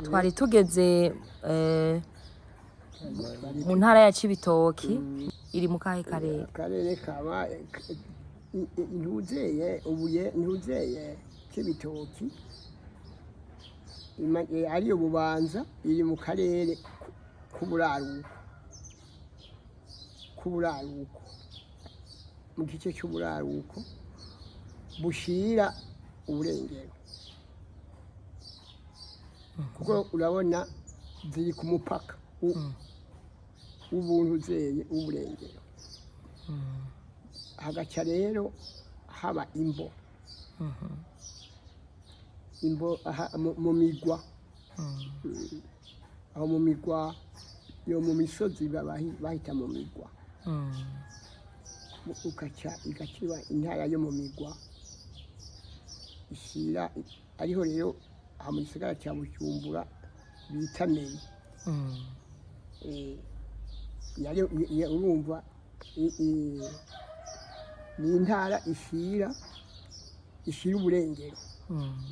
twari tugeze mu ntara ya Cibitoki iri mu kahe karere? Akarere kaba ntuzeye Cibitoki ariyo Bubanza, iri mu karere k'uburaruko mu gice cy'uburaruko bushira uburengero, kuko urabona ziri ku mupaka w'ubuntu zeye uburengero. Hagaca rero haba imbo mu migwa, aho mu migwa yo mu misozi bahita mu migwa, igakiba intara yo mu migwa ishira ariho rero aha mu gisagara cya Bujumbura bita Meri. Urumva ni intara ishira uburengero,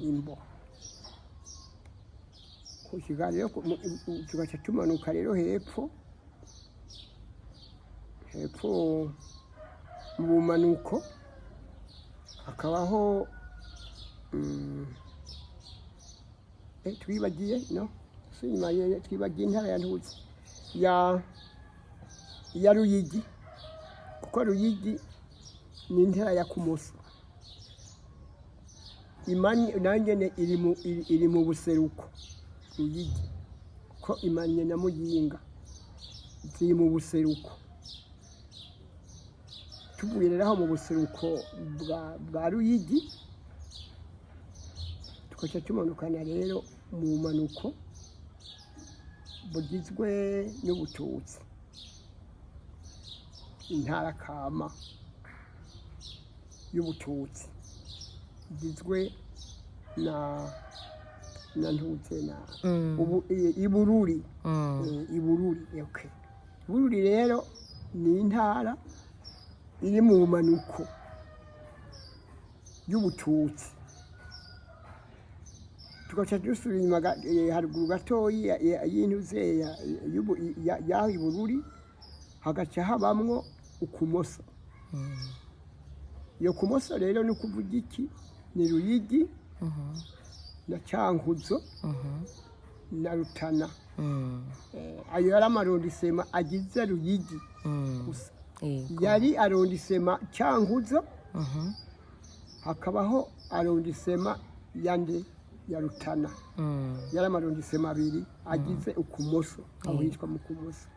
imbo. Ku Kiganiro tugaca tumanuka rero hepfo mu bumanuko hakabaho twibagiye intara ya Ntuzi ya Ruyigi, kuko Ruyigi ni intara ya Kumoso. Nayo nyene iri mu buseruko Ruyigi, ko Imanye na Muyinga ziri mu buseruko. Tuvuye rero aho mu buseruko bwa Ruyigi tukaca tumanukana rero mu bumanuko bugizwe n'Ubututsi, Intara Kama y'Ubututsi igizwe na Ntuze na Ibururi. Okay. Ibururi rero ni intara iri mu bumanuko y'Ubututsi. Tugaca dusubira inyuma haruguru gatoyi y'Intuze y'aho Ibururi, hagaca habamwo Ukumoso. Iyo Kumoso rero ni ukuvuga iki? Ni Ruyigi na Cankuzo na Rutana. Ayo yari amarondisema agize Ruyigi gusa. Yari arondisema Cankuzo, hakabaho arondisema ya Rutana. Yari amarondisema abiri agize Ukumoso, aho hitwa mu Kumoso.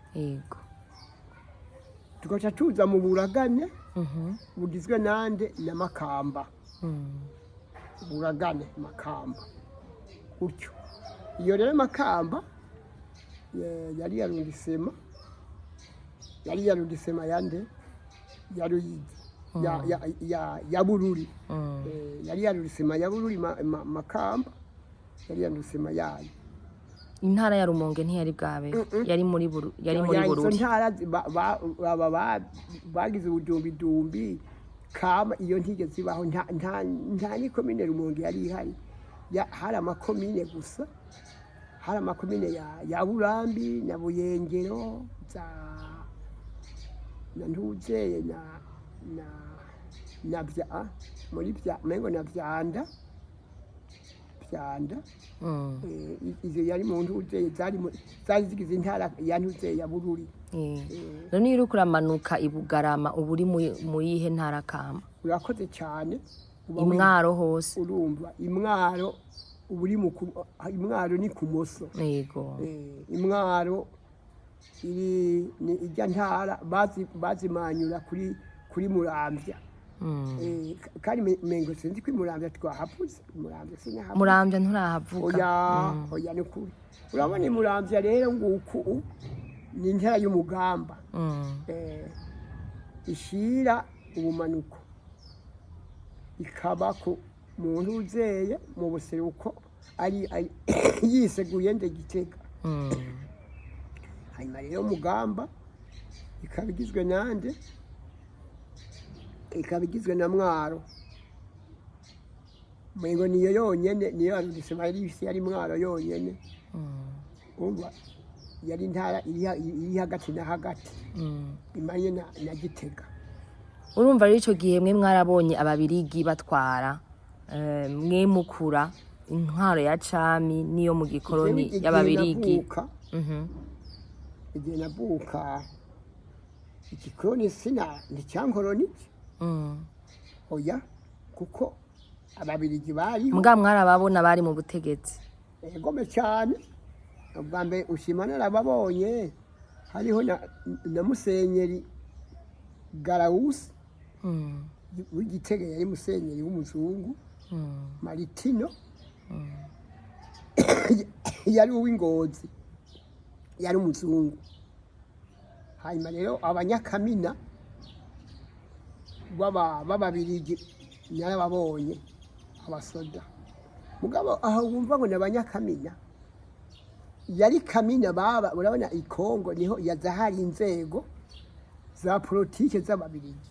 Tugaca tuza mu Buragane bugizwe nande na Makamba. Buragane, Makamba utyo. Iyo rero Makamba yari yarundisema yande ya Ruyigi ya Bururi. Yari yarundisema ya Bururi Makamba, yari yarundisema yayo. Intara ya Rumonge ntiyari bwabe, yari muri Bururi. Izo ntara bagize ubudumbidumbi Kama iyo ntigeze ibaho, nta ni komine Rumonge yari ihari. Hari amakomine gusa, hari amakomine ya Burambi na Buyengero na Ntuze na muri mengo na Vyanda. Izo yari mu Ntuze zari zigize intara ya Ntuze ya Bururi. None iri kuramanuka Ibugarama uburi mu yihe ntara Kama? Urakoze cyane. Imwaro hose urumva Imwaro uburi Imwaro ni Kumoso. Imwaro ni ijya ntara bazimanyura kuri Muramvya. Kandi mengo sinzi ko Muramvya twahavuze. Muramvya nturahavuga. Oya ni kuri. Urabona Muramvya rero nguku ni intara y'Umugamba. Ishira ubumanuko ikaba ku muntu uzeye mu buseruko ari yiseguye Gitega. Hanyuma rero Mugamba ikaba igizwe nande, ikaba igizwe na Mwaro. mwengo niyo yonyene niyo Ismaili yari mwaro yonyene umva yari intara iri hagati na hagati imanye na Gitega. Urumva rero ico gihe mwe mwarabonye ababirigi batwara mwe mukura intwaro ya cami niyo mu gikoroni y'ababirigi. Igihe navuka igikoroni sina nicyankoroni oya kuko ababirigi bari mbwa mwarababona bari mu butegetsi egome cyane ubwa mbere ushimana narababonye hariho na musenyeri Garawusi w'Igitega yari musenyeri w'umuzungu Maritino yari uw'Ingozi yari umuzungu. Hanyuma rero abanyakamina b'ababirigi narababonye abasoda mugabo aho wumva ngo n'abanyakamina yari kamina baba urabona ikongo niho yazahari inzego za politike z'ababirigi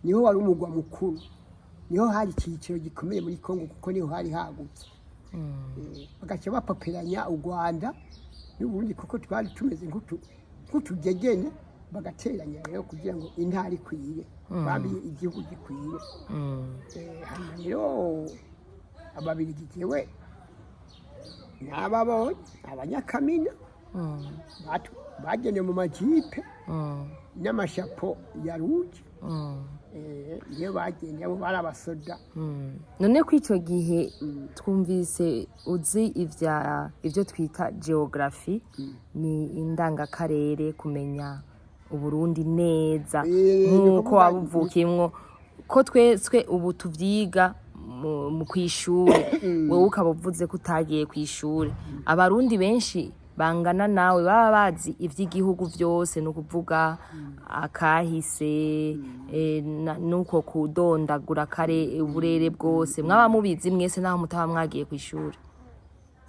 niho wari umugwa mukuru niho hari ikiciro gikomeye muri Kongo kuko niho hari hagutse bagaca bapaperanya u Rwanda n'Uburundi kuko twari tumeze nk'utugegene bagateranya rero kugira ngo intara ikwiye bambiye igihugu gikwiye. Rero ababirigi jewe nababonye abanyakamina bagene mu majipe n'amashapo ya ruge iyo bagende abo bari abasoda. None ko icyo gihe twumvise uzi ivyo twita geography ni indangakarere kumenya Uburundi neza nk'uko wabuvukimwo ko twese ubu tuvyiga mu kw'ishure wowe ukabuvuze ko utagiye kw'ishure. Abarundi benshi bangana nawe baba bazi ivy'igihugu vyose no kuvuga akahise nuko kudondagura kare uburere bwose mwaba mubizi mwese naho mutaba mwagiye kw'ishure.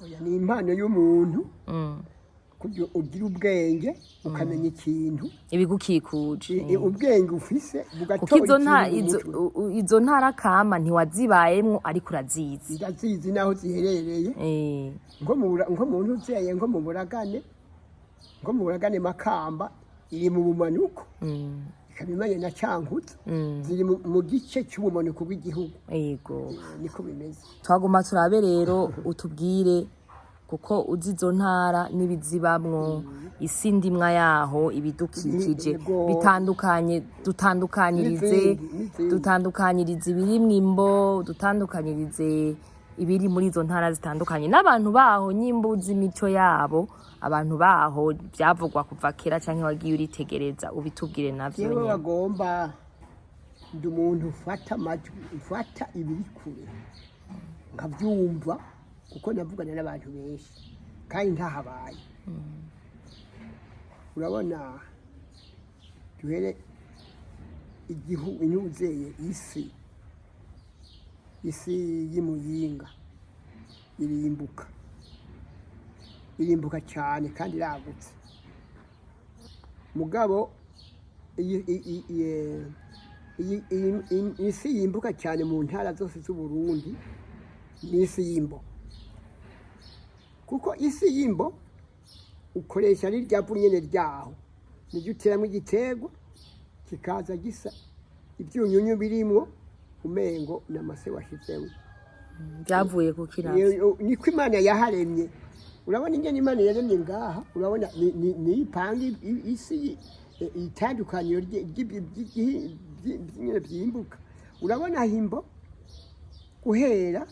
Oya ni impano y'umuntu ugira ubwenge ukamenya ikintu ibigukikuje ubwenge ufise bugatora izo ntara kama ntiwazibayemwo ariko urazizi ndazizi naho ziherereye nko mu ntuzeye nko mu buragane Makamba iri mu bumanuko ikabimanye na Cankutse ziri mu gice cy'ubumanuko bw'igihugu. Yego niko bimeze. Twaguma turabe rero utubwire kuko uzi izo ntara n'ibizibamwo isi ndimwa yaho ibidukikije bitandukanye dutandukanyirize ibiri mwimbo dutandukanyirize ibiri muri izo ntara zitandukanye n'abantu baho nyimbuzi imico yabo abantu baho byavugwa kuva kera canke wagiye uritegereza ubitubwire navyo nyene. Bagomba ndi umuntu ufata ibiri kure nkavyumva kuko navugana n'abantu benshi kandi ntahabaye. Urabona duhere igihugu inuzeye isi y'imuyinga irimbuka cyane kandi iragutse mugabo isi yimbuka cyane mu ntara zose z'Uburundi ni isi y'imbo kuko isi y'imbo ukoresha n'iryavu nyene ryaho niryo uteramwo igiterwa kikaza gisa ivyunyunyu birimwo umengo n'amase washizemwo byavuye ku kirasi niko Imana yaharemye. Urabona ingene Imana yaremye ngaha urabona ni ipanga isi itandukaniro ry'imbuka. Urabona himbo guhera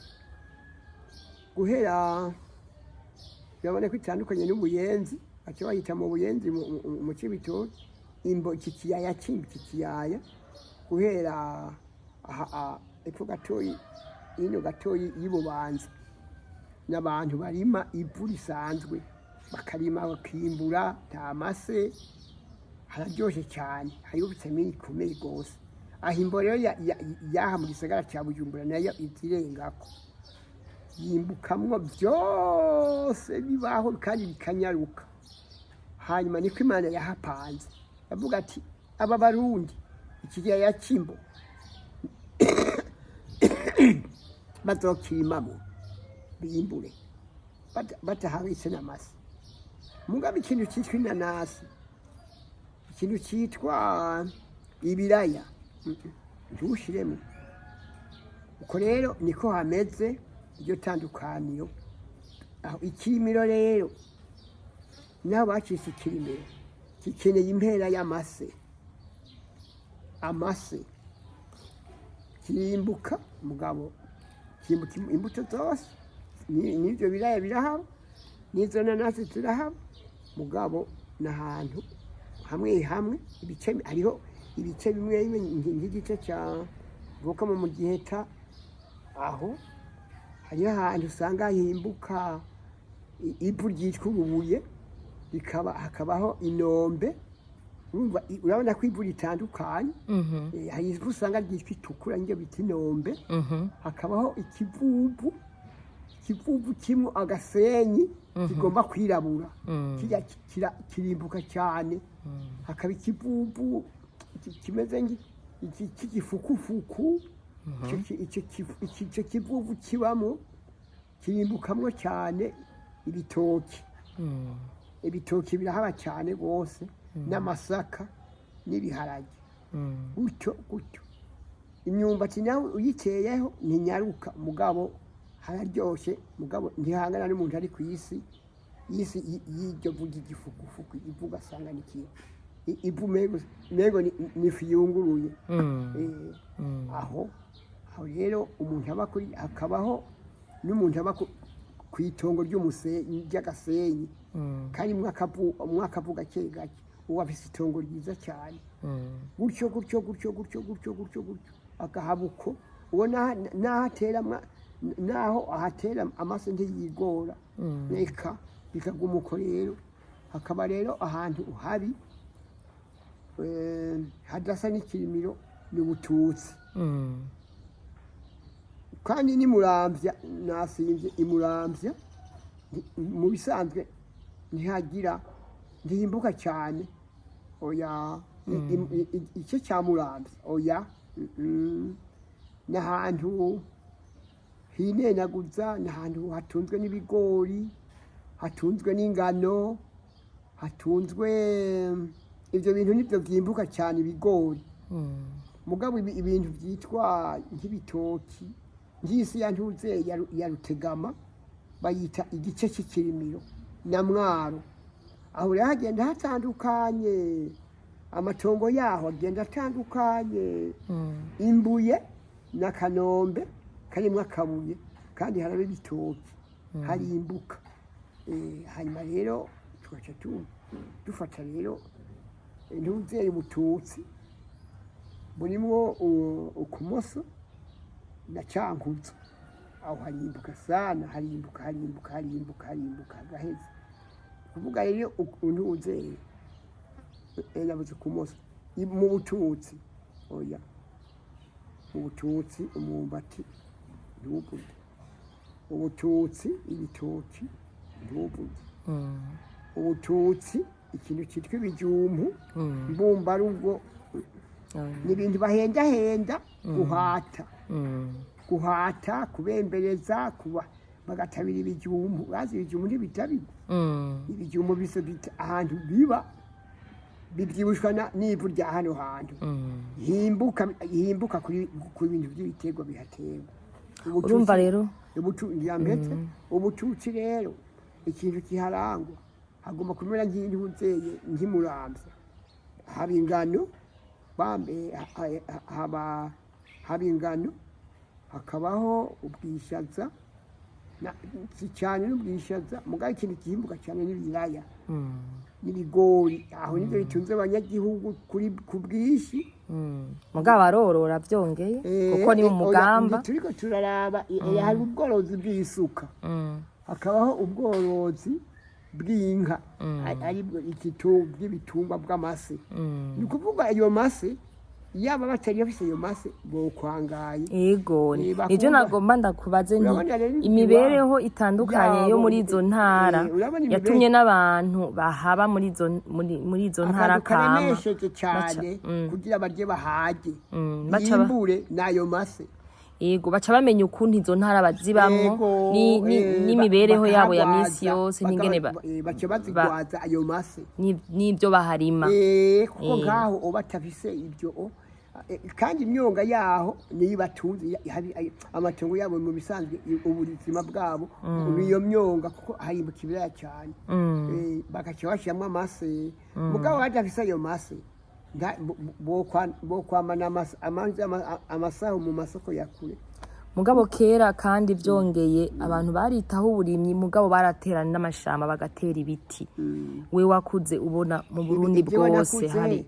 urabona ko itandukanye n'ubuyenzi aca bayita mu buyenzi mu Cibitoke imbo kikiyaya kikiyaya guhera epfo gatoyi ino gatoyi y'Ibubanza n'abantu barima ivu risanzwe bakarima bakimbura tamase hararyoshe cyane hariho vitamine ikomeye gose. Ahimbo rero yaha mu gisagara cya Bujumbura nayo itirengako yimbukamwo byose bibaho kandi bikanyaruka. Hanyuma niko Imana yahapanze avuga ati aba Barundi ikigaya cy'imbo bazokirimamo bimbure batahabitse n'amase. Mugabe ikintu cyitwa inanasi, ikintu cyitwa ibiraya ntushiremo. Uko rero niko hameze iryo tandukaniro. Aho ikirimiro rero naho bacise ikirimiro gikeneye impera y'amase. Amase kirimbuka mugabo kimbuka imbuto zose n'ibyo biraya birahaba n'izo nanasi zirahaba mugabo n'ahantu hamwe hamwe ibice hariho ibice bimwe nk'igice cya vuka mu giheta aho hariho ahantu usanga himbuka ivu ryitwa urubuye hakabaho inombe. Urabona ko ivu ritandukanye. Hari ivu usanga ryitwa itukura niryo bita inombe. Hakabaho ikivuvu kimwe agasenyi kigomba kwirabura kirimbuka cyane. Hakaba ikivuvu kimeze nk'igifukufuku. Icyo kivuvu kibamo kirimbukamwo cyane ibitoki. Ibitoki birahaba cyane rwose n'amasaka n'ibiharage gutyo. Imyumbati nawe uyiteyeho ntinyaruka mugabo hararyoshye mugabo ntihangana n'umuntu ari ku isi y'iryo vuga igifukufuku ivuga asanga n'ikintu ivu mego n'ifu yunguruye. Aho rero umuntu aba kuri hakabaho n'umuntu aba ku itongo ry'agasenyi kandi mwakavuga gake gake uwo afise itongo ryiza cyane gutyo akahabuko uwo naho ahatera amase ntiyigora reka bikaguma uko rero. Hakaba rero ahantu habi hadasa n'ikirimiro ni Bututsi kandi ni Muramvya. Nasinze imuramvya mu bisanzwe ntihimbuka cyane oya. Icyo cya Muramvya oya n'ahantu hinenaguza, n'ahantu hatunzwe n'ibigori, hatunzwe n'ingano, hatunzwe ibyo bintu nibyo byimbuka cyane ibigori. Mugabo ibintu byitwa nk'ibitoki ngisi yantuze ya Rutegama bayita igice cy'ikirimiro na Mwaro. Aho rero hagenda hatandukanye amatongo yaho agenda atandukanye. Imbuye na Kanombe karimo akabuye kandi haraba ibitoki harimbuka. Hanyuma rero twaca dufata rero ntuzeye Bututsi burimo ukumoso na Cankuzo. Aho harimbuka sana harimbuka gaheze kuvuga rero ntuzeye nabuze kumoso mu Bututsi oya. Mu Bututsi umumbati ntubuze, Ubututsi ibitoki ntubuze, Ubututsi ikintu cyitwa ibijumbu mbumbarugo n'ibintu bahendahenda guhata kubembereza bagatabira ibijumbu. Bazi ibijumbu ntibitabigo ibijumbu biso ahantu biba bibyibushwa n'ivu rya hano hantu himbuka ku bintu by'ibitego bihaterwa. Urumva rero Ubututsi rero ikintu kiharangwa hagomba kumera nk'intuzeye nk'imuramvya. Haba ingano haba ingano hakabaho ubwishaza cyane n'ubwishaza mugabo ikintu gihimbuka cyane n'ibiraya n'ibigori. Aho nibyo bitunze abanyagihugu ku bwinshi mugabo barorora byongeye kuko ni mu mugamba. Turiko turaraba hari ubworozi bw'isuka hakabaho ubworozi bw'inka aribwo by'ibitungwa bw'amase. Ni ukuvuga iyo mase yaba batari bafise iyo mase bokwangaye. Yego nivyo nagomba ndakubaze nti imibereho itandukanye yo muri izo ntara yatumye n'abantu bahaba muri izo ntara kama cyane kugira barye bahage bimbure nayo mase. yego baca bamenya ukuntu izo ntara bazibamwo n'imibereho yabo ya misi yose n'ingene baca bazigwaza ayo mase n'ibyo baharima kuko ngaho batafise ibyo kandi imyonga yaho niyo batunze amatongo yabo mu bisanzwe ubuzima bwabo iyo myonga kuko hari mu kibaya cyane bagaca bashyiramo amase mugabo badafise ayo mase bokwamana amasaho mu masoko ya kure mugabo kera kandi byongeye abantu baritaho uburimyi mugabo baraterana n'amashamba bagatera ibiti we wakuze ubona mu Burundi bwose hari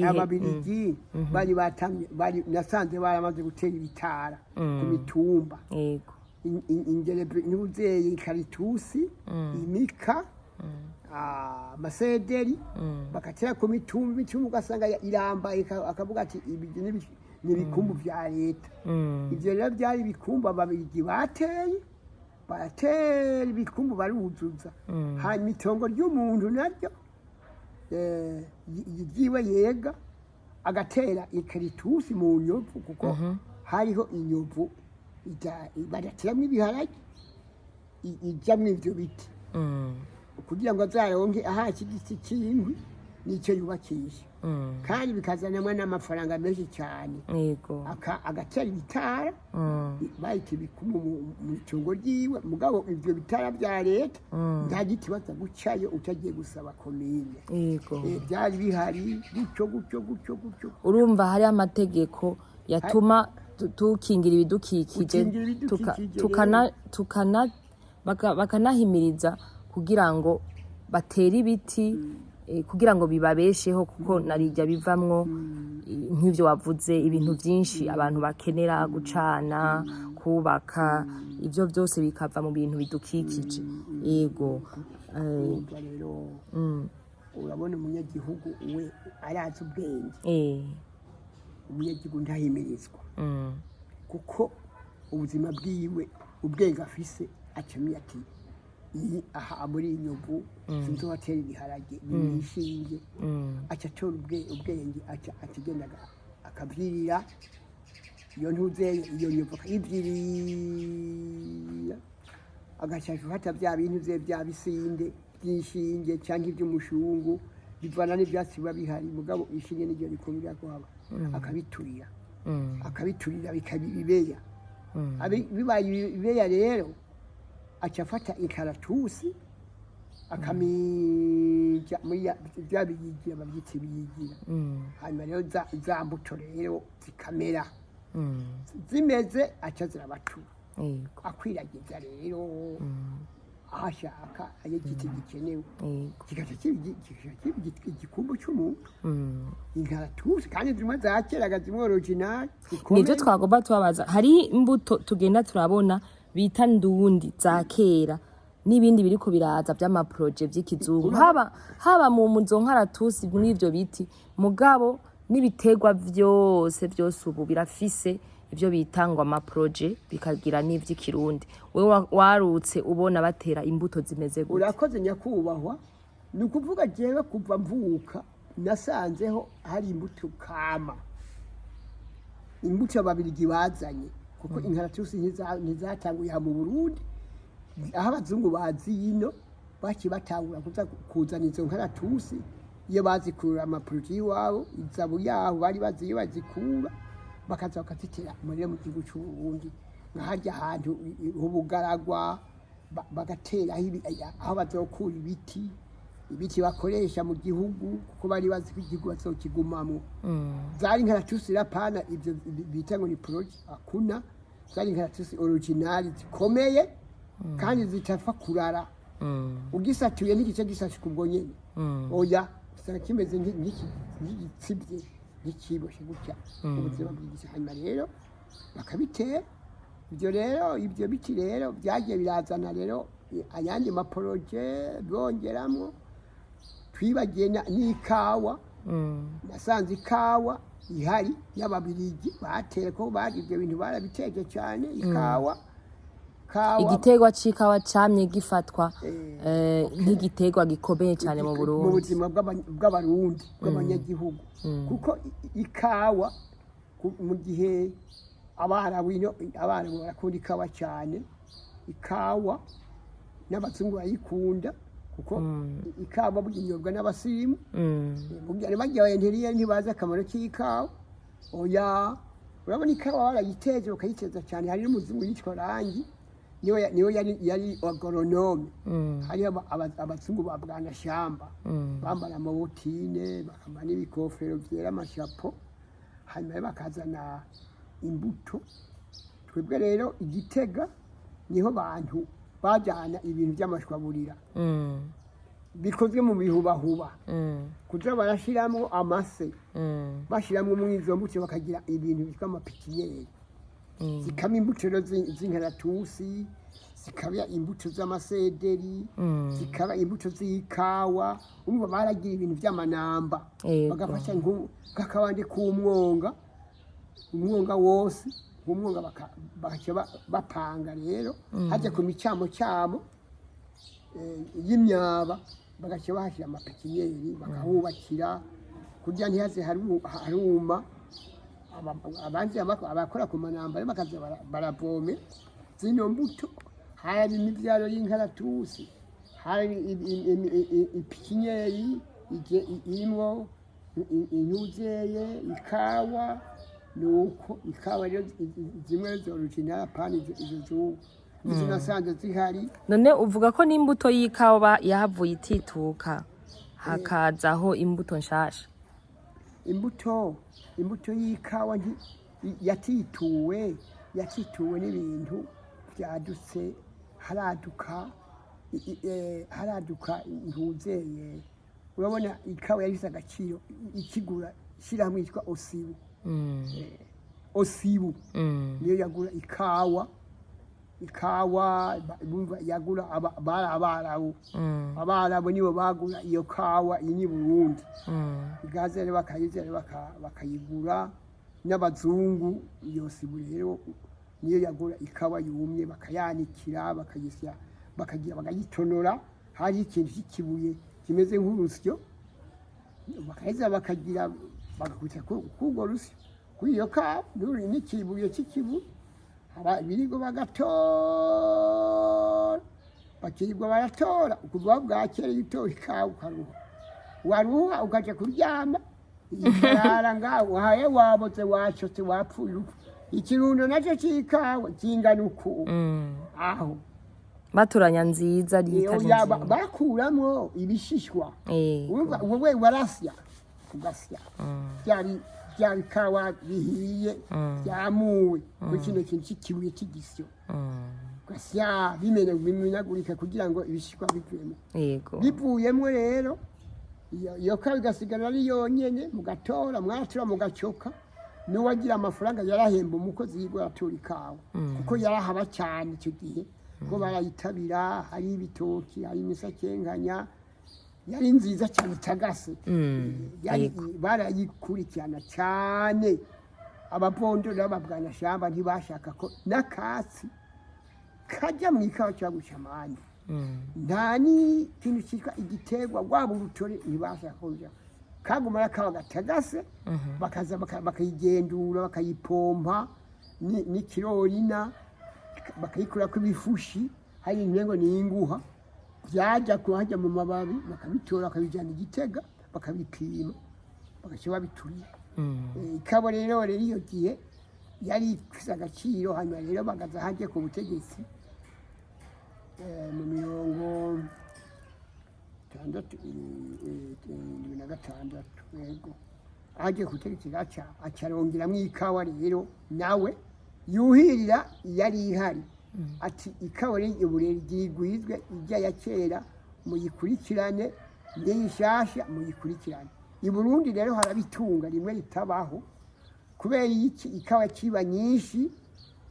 ababirigi bari batamye nasanze baramaze gutera ibitara ku mitumba yego ingere n'ubuzeyi karitusi imika amasederi bakatera ku mitumba ugasanga irambaye akavuga ati ibi n'ibikumbu vya leta ivyo rero byari ibikumbu ababirigi bateye baratera ibikumbu baruzuza hanyuma itongo ry'umuntu naryo yiwe yega agatera ikaritusi mu nyovu kuko hariho inyovu barateramwo ibiharage ijamwo ivyo biti kugira ngo azaronke ahaki igiti cy'inkwi nicyo yubakisha kandi bikazanamwa n'amafaranga menshi cyane agatera ibitara bahita ibikumu mu itungo ryiwe mugabo ivyo bitara bya leta nta giti baza gucayo utagiye gusaba komine byari bihari gutyo urumva hari amategeko yatuma tukingira ibidukikije bakanahimiriza kugira ngo batere ibiti kugira ngo bibabesheho kuko narijya bivamwo nk'ivyo wavuze ibintu vyinshi abantu bakenera gucana kubaka ivyo byose bikava mu bintu bidukikije yego urabona umunyagihugu we arazi ubwenge umunyagihugu ntahimirizwa kuko ubuzima bwiwe ubwenge afise acamiye ati aha muri inyovu sinzobatera ibiharage nishinge aca atora ubwenge akigenda akabyirira iyo ntuzeye iyo nyovu akayibyirira agashaka gufata bya bintu vye bya bisinde by'inshinge cyangwa iby'umushungu bivana n'ibyatsi biba bihari mugabo ishinge n'iryo rikumira kuhaba akabiturira bikabibeya bibaye ibibeya rero acafata ikaratusi akamija muri bya biyigira babyitse biyigira hanyuma rero za mbuto rero zikamera zimeze aca zirabatura akwiragiza rero ahashaka ayo giti gikenewe kigaca kiba igikumbu cy'umuntu inkaratusi kandi zimwe za keraga zimwe original nivyo twagomba tubabaza hari imbuto tugenda turabona bita ndundi za kera n'ibindi biriko biraza by'amaproje by'ikizungu haba mu muzo nkaratusi muri ivyo biti mugabo n'ibiterwa byose ubu birafise ivyo bitangwa amaproje bikagira n'ivy'ikirundi wewe warutse ubona batera imbuto zimeze gute urakoze nyakubahwa ni ukuvuga jewe kuva mvuka nasanzeho hari imbuto kama imbuto ababirigi bazanye kuko inkaratusi ntizatanguye mu Burundi aho abazungu bazi ino baki batangura kuzana izo nkaratusi iyo bazikurura amaproje iwabo izabu yaho bari bazi iyo bazikura bakaza bakazitera muri mu gihugu cy'u Burundi nkahajya ahantu ubugaragwa bagatera aho bazokura ibiti bakoresha mu gihugu kuko bari bazi ko igihugu bazokigumamo zari nkaratusi rapana ibyo bita ngo ni proje akuna zari nkaratusi original zikomeye kandi zitafa kurara ugisatuye n'igice gisashika ubwo nyene oya sanga kimeze nk'igitsibye nk'ikiboshe gutya ubuzima bw'igice hanyuma rero bakabitera ibyo biti rero byagiye birazana rero ayandi maporoje bongeramo twibagiye n'ikawa nasanze ikawa ihari y'ababirigi batera ko bari ibyo bintu barabiteke cyane ikawa igiterwa c'ikawa camye gifatwa nk'igiterwa gikomeye cyane mu Burundi mu buzima bw'abarundi bw'abanyagihugu kuko ikawa mu gihe abarabu barakunda ikawa cyane, ikawa n'abazungu bayikunda kuko ikawa bw'inyobwa n'abasimu bugari bajyaye ntibazi akamaro k'ikawa. Oya, urabona ikawa barayiteze bakayiteza cyane. Hari n'umuzungu yitwa Rangi, niyo yari agoronome. Hari abazungu ba bwanashamba bambara amabotine bakambara n'ibikofero byera amashapo, hanyuma bakazana imbuto. Twebwe rero Igitega niho bantu bajyana ibintu by'amashwaburira bikozwe mu bihubahuba, kugira barashiramo amase, bashiramo mwizo mbuto bakagira ibintu bitwa amapikiyeri, zikama imbuto z'inkaratusi, zikaba imbuto z'amasederi, zikaba imbuto z'ikawa. Umva baragira ibintu by'amanamba, bagafasha nk'akabande k'umwonga, umwonga wose umwonga bakaca bapanga rero hajya ku micamo y'imyaba, bagaca bahashyira amapikiyeri bakahubakira kugira ntihaze haruma. Abandi abakora ku manamba bakaza baravome zino mbuto. Hari imibyaro y'inkaratusi, hari ipikiyeri irimo inyuzeye, ikawa. Nuko ikawa rero zimwe z'original pani izo nasanze zihari. None uvuga ko n'imbuto y'ikawa yahavuye itituka hakazaho imbuto nshasha? Imbuto y'ikawa yatituwe n'ibintu byadutse. haraduka ntuzeye. Urabona ikawa yarize agaciro ikigura shyirahamwe yitwa Osibu niyo yagura ikawa yagura abarabu nibo bagura iyo kawa. Iyi ni Burundi. Igaze rero bakayigura n'abazungu. Iyo Osibu rero niyo yagura ikawa yumye bakayanikira bakayitonora. Hari ikintu cy'ikibuye kimeze nk'urusyo, bakaheza bagakuta k'urwo rusyo kuri iyo kawa n'ikibuye cy'ikibu. Birigo bagatora, bakirirwa baratora ukuva bwa kera yitora ikawa ukaruha. Waruha ukaja kuryama ikarara ngaho haye waboze wacotse wapfuye. Ikirundo nacyo cy'ikawa kingana uku aho baturanya nziza bakuramo ibishishwa. Urumva wowe warasya ugasya bya bikawa bihiye byamuwe ku kino kintu cy'ikibuye cy'igisyo, ugasya bimenagurika kugira ngo ibishishwa bivemo. Bivuyemo rero iyo kawa igasigara ari yonyene, mugatora mwatura mugacoka. N'uwagira amafaranga yarahemba umukozi yigwa atura ikawa kuko yarahaba cyane icyo gihe, ko barayitabira. Hari ibitoki, hari imisakenkanya, yari nziza cyane itagase. Barayikurikirana cyane. Abavondori b'ababwanashamba ntibashaka ko n'akatsi kajya mu ikawa cyangwa gucamani. Nta n'ikintu cyitwa igiterwa waba urutore ntibashaka kujya kaguma akawa gatagase. Bakaza bakayigendura bakayipompa n'ikirorina, bakayikura ku bifushi. Hari inyengo n'inguha byajya kuhajya mu mababi, bakabitora bakabijyana Igitega bakabipima bagaca babiturira. Ikawa rero iyo gihe yari ifite agaciro. Hanyuma rero bagaza hajye ku butegetsi mu 1976 yego aje kuterekera acarongeramo ikawa rero nawe yuhirira yari ihari. Ati ikawa rero uburere igwizwe ijya ya kera muyikurikirane, n'ishasha muyikurikirane. I Burundi rero harabitunga rimwe ritabaho kubera iki ikawa kiba nyinshi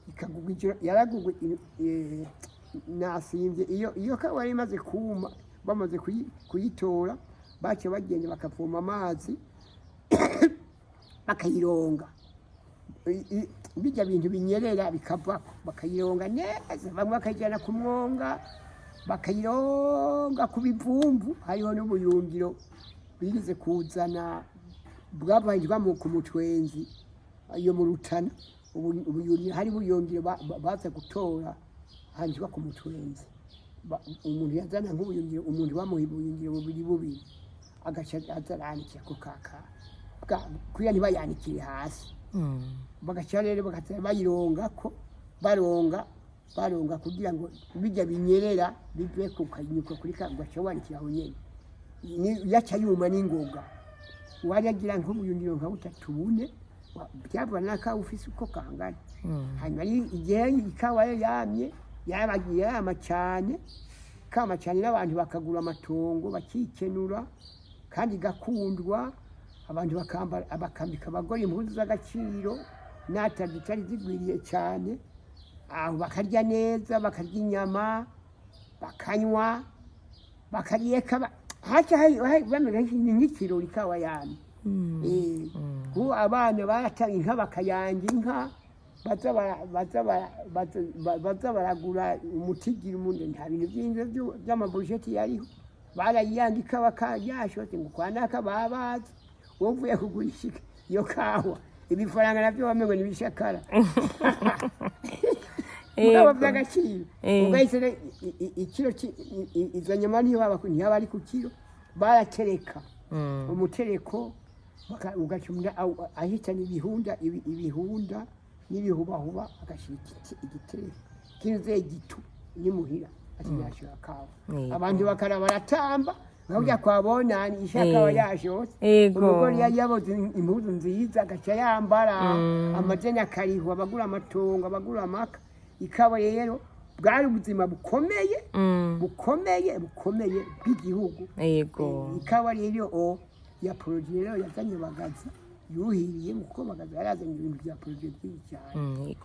ikagugwa yaragugwe nasimvye. Iyo kawa imaze kuma bamaze kuyitora bace bagenda bakavoma amazi bakayironga. Bijya bintu binyerera bikava bakayironga neza. Bamwe bakajyana ku mwonga bakayironga ku bivumvu. Hariho n'ubuyungiro bigize kuzana bwabanjwa ku mutwenzi iyo mu Rutana ubuyungiro hari buyungiro baza gutora hanjwa ku mutwenzi umuntu yazana nk'ubuyungiro umuntu bamuha ubuyungiro bubiri agaca azaranikira ku kaka kuya ntibayanikire hasi bagaca rero bagaca bayirongako baronga kugira ngo bijya binyerera bive ku kanyuko kuri gaca wanikira aho nyene yaca yuma n'ingoga waragira nk'ubuyungiro nka butatu bune byabona naka ufise uko kangana hanyuma igihe ikawa yamye yabagiye amacane kamacane n'abantu bakagura amatongo bakikenura kandi gakundwa abantu bakambika abagore impuzu z'agaciro n'atagitari zigwiriye cyane aho bakarya neza bakarya inyama bakanywa bakaryeka haca bamera nk'ikirori ikawa yamye abana baratanga inka bakayanga inka baza baragura umutigiri umuntu nta bintu by'inzu by'amaburusheti yariho barayiyanga ikawa yashotse ngo kwanaka babazi wovuye kugurisha iyo kawa ibifaranga navyo wamengo nibishakara mugabo by'agaciro ugahise ikiro izo nyama ntihaba ari ku kiro baratereka umutereko ugacumura ahitana ibihunda n'ibihubahuba agashira igitereko kinuze gitu nimuhira atiyashira kawa abantu bakara baratamba nkajya kwabona ishakawa yashose umugore yaboze impuzu nziza agaca yambara amajenya akariho abagura amatongo abagura amaka ikawa rero bwari ubuzima bukomeye bw'igihugu ikawa rero ya project rero yazanye bagaza yuhiriye kuko bagaza yarazanye ibintu bya project byinshi cyane